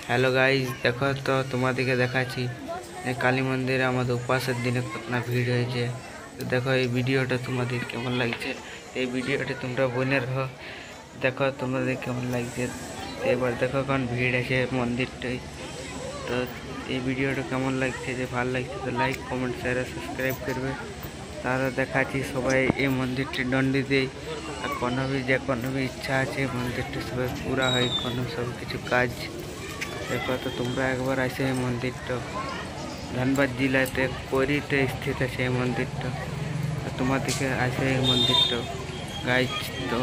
Hello guys, দেখো তো তোমাদেরকে দেখাচ্ছি কালী মন্দিরে আমাদের উপাসের দিনে কতটা ভিড় হয়েছে। তো দেখো এই ভিডিওটা তোমাদের কেমন লাগছে। এই ভিডিওটা তোমরা বনে রহ, দেখো তোমাদের কেমন লাগছে। তো এবার দেখো কোন ভিড় আছে মন্দিরটাই। তো এই ভিডিওটা কেমন লাগছে, যে ভালো লাগছে তো লাইক কমেন্ট শেয়ার সাবস্ক্রাইব করবে। তারা দেখাচ্ছি সবাই এই মন্দিরটি দণ্ডি দেয়, আর কোনো भी ইচ্ছা আছে মন্দিরটা সবাই পুরা হয়, কোনো সব কিছু কাজ। देखो तो तुमरा एक बार ऐसे मंदिर तो धनबाद जिलाते कोरीते स्थित है मंदिर तो तुम्हारे ऐसे मंदिर तो गाइज तो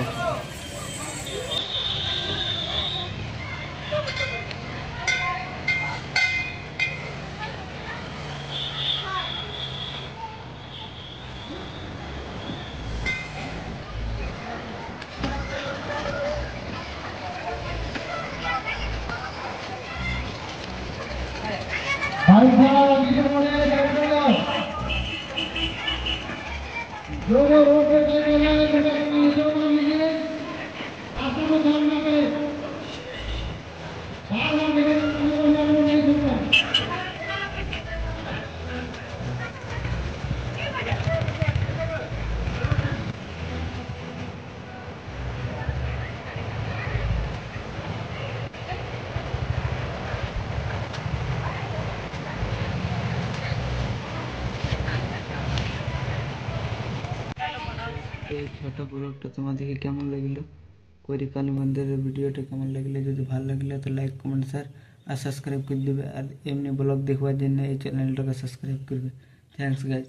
এই ছোট ব্লগটা তোমাদেরকে কেমন লাগলো, কোরি কালী মন্দিরের ভিডিওটা কেমন লাগলো। যদি ভালো লাগলে তো লাইক কমেন্ট শেয়ার আর সাবস্ক্রাইব করে দেবে। আর এমনি ব্লগ দেখবার জন্য এই চ্যানেলটাকে সাবস্ক্রাইব করবে। Thanks guys.